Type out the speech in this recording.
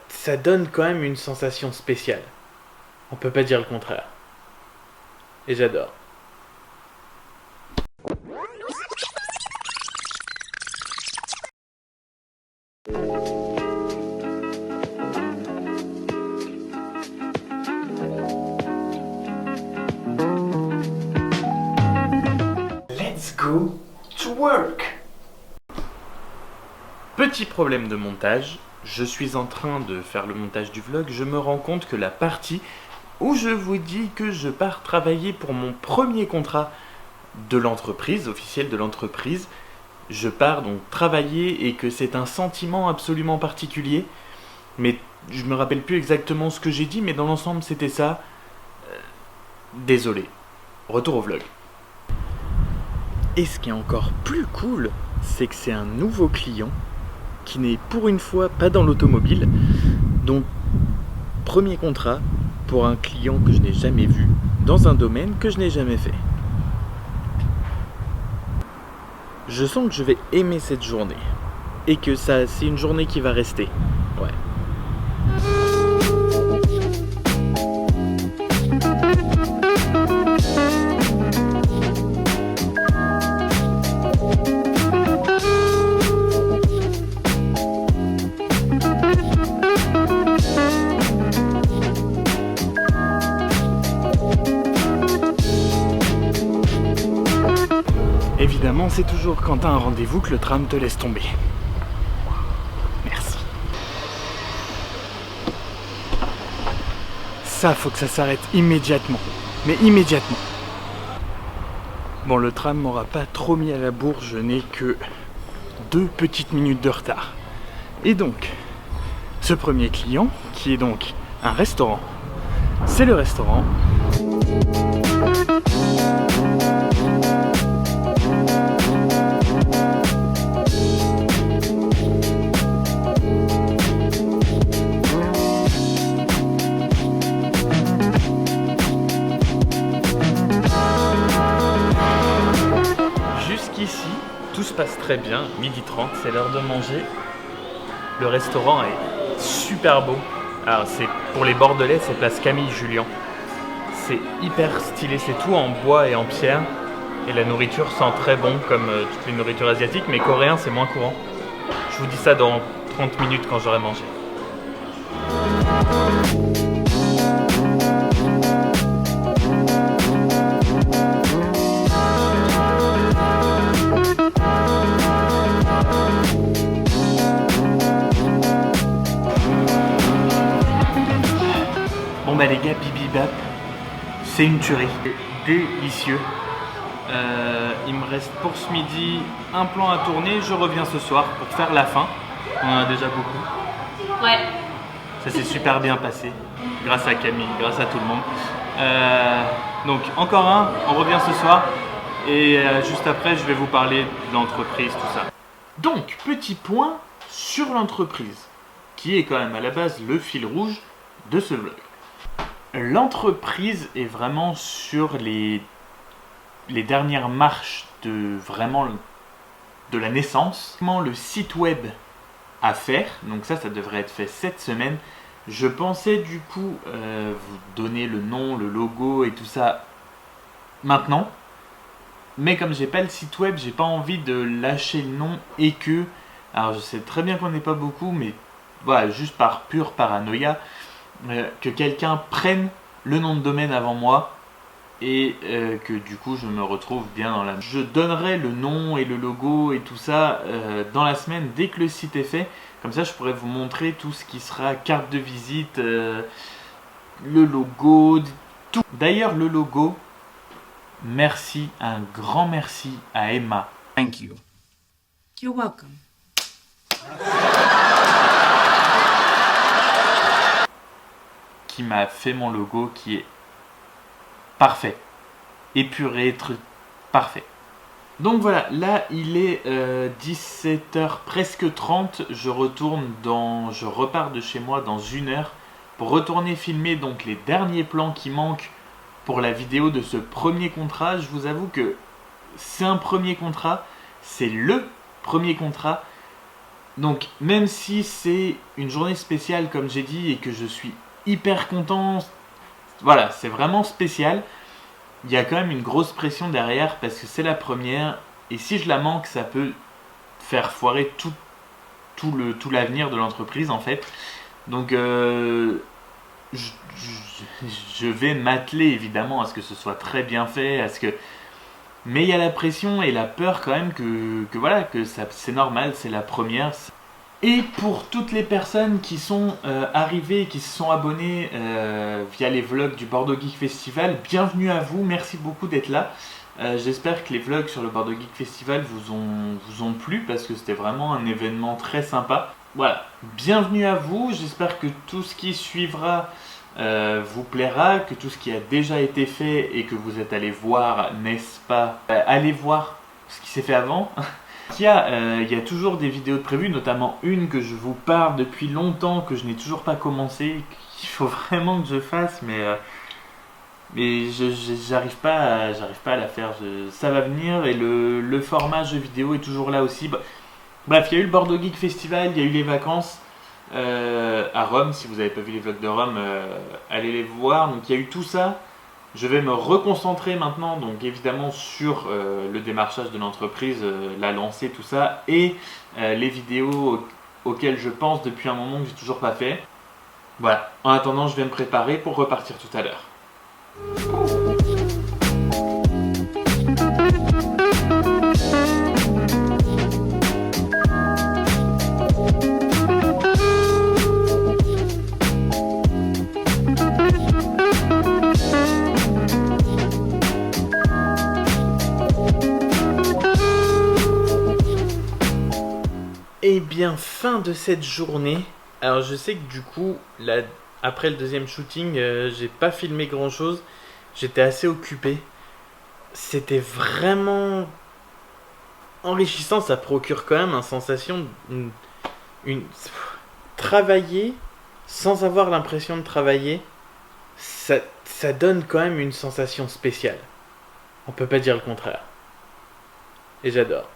ça donne quand même une sensation spéciale. On peut pas dire le contraire. Et j'adore. Let's go to work! Petit problème de montage, je suis en train de faire le montage du vlog, je me rends compte que la partie où je vous dis que je pars travailler pour mon premier contrat de l'entreprise, officiel de l'entreprise, je pars donc travailler et que c'est un sentiment absolument particulier, mais je me rappelle plus exactement ce que j'ai dit, mais dans l'ensemble c'était ça. Désolé. Retour au vlog. Et ce qui est encore plus cool, c'est que c'est un nouveau client qui n'est pour une fois pas dans l'automobile. Donc, premier contrat pour un client que je n'ai jamais vu, dans un domaine que je n'ai jamais fait. Je sens que je vais aimer cette journée. Et que ça, c'est une journée qui va rester. Ouais. Évidemment, c'est toujours quand t'as un rendez-vous que le tram te laisse tomber. Merci. Ça, faut que ça s'arrête immédiatement. Mais immédiatement. Bon, le tram m'aura pas trop mis à la bourre, je n'ai que 2 petites minutes de retard. Et donc, ce premier client, qui est donc un restaurant, c'est le restaurant Jusqu'ici, tout se passe très bien, 12h30, c'est l'heure de manger. Le restaurant est super beau. Alors c'est pour les Bordelais, c'est place Camille Julien. C'est hyper stylé, c'est tout en bois et en pierre. Et la nourriture sent très bon comme toutes les nourritures asiatiques, mais coréen c'est moins courant. Je vous dis ça dans 30 minutes quand j'aurai mangé. Bon bah les gars, bibibap, c'est une tuerie, délicieux. Il me reste pour ce midi un plan à tourner, je reviens ce soir pour faire la fin. On en a déjà beaucoup. Ouais. Ça s'est super bien passé, grâce à Camille, grâce à tout le monde. Donc encore un, on revient ce soir. Et juste après, je vais vous parler de l'entreprise, tout ça. Donc, petit point sur l'entreprise, qui est quand même à la base le fil rouge de ce vlog. L'entreprise est vraiment sur les dernières marches de la naissance. Le site web à faire, donc ça devrait être fait cette semaine. Je pensais du coup vous donner le nom, le logo et tout ça maintenant. Mais comme j'ai pas le site web, j'ai pas envie de lâcher le nom et que... Alors je sais très bien qu'on n'est pas beaucoup, mais voilà, juste par pure paranoïa, que quelqu'un prenne le nom de domaine avant moi et que du coup je me retrouve bien dans la... Je donnerai le nom et le logo et tout ça dans la semaine dès que le site est fait. Comme ça je pourrais vous montrer tout ce qui sera carte de visite, le logo, tout. D'ailleurs le logo, merci, un grand merci à Emma. Thank you. You're welcome. Qui m'a fait mon logo qui est parfait, épuré, parfait. Donc voilà, là il est 17h presque 30, je repars de chez moi dans 1 heure pour retourner filmer donc les derniers plans qui manquent pour la vidéo de ce premier contrat. Je vous avoue que c'est un premier contrat, c'est le premier contrat, Donc même si c'est une journée spéciale comme j'ai dit et que je suis hyper content, voilà, c'est vraiment spécial, il y a quand même une grosse pression derrière parce que c'est la première et si je la manque, ça peut faire foirer tout l'avenir de l'entreprise en fait. Donc je vais m'atteler évidemment à ce que ce soit très bien fait, mais il y a la pression et la peur quand même que voilà, que ça, c'est normal, c'est la première. Et pour toutes les personnes qui sont arrivées, qui se sont abonnées via les vlogs du Bordeaux Geek Festival, bienvenue à vous, merci beaucoup d'être là. J'espère que les vlogs sur le Bordeaux Geek Festival vous ont plu parce que c'était vraiment un événement très sympa. Voilà, bienvenue à vous, j'espère que tout ce qui suivra vous plaira, que tout ce qui a déjà été fait et que vous êtes allé voir, n'est-ce pas, allez voir ce qui s'est fait avant. Il y a toujours des vidéos de prévues, notamment une que je vous parle depuis longtemps, que je n'ai toujours pas commencé, qu'il faut vraiment que je fasse, mais j'arrive pas à la faire. Ça va venir et le format jeu vidéo est toujours là aussi. Bref, il y a eu le Bordeaux Geek Festival, il y a eu les vacances à Rome. Si vous n'avez pas vu les vlogs de Rome, allez les voir. Donc il y a eu tout ça. Je vais me reconcentrer maintenant, donc évidemment sur le démarchage de l'entreprise, la lancée, tout ça, et les vidéos auxquelles je pense depuis un moment que j'ai toujours pas fait. Voilà. En attendant, je vais me préparer pour repartir tout à l'heure. Et bien, fin de cette journée. Alors je sais que du coup, après le deuxième shooting, j'ai pas filmé grand chose. J'étais assez occupé. C'était vraiment enrichissant. Ça procure quand même une sensation travailler sans avoir l'impression de travailler. Ça donne quand même une sensation spéciale. On peut pas dire le contraire. Et j'adore.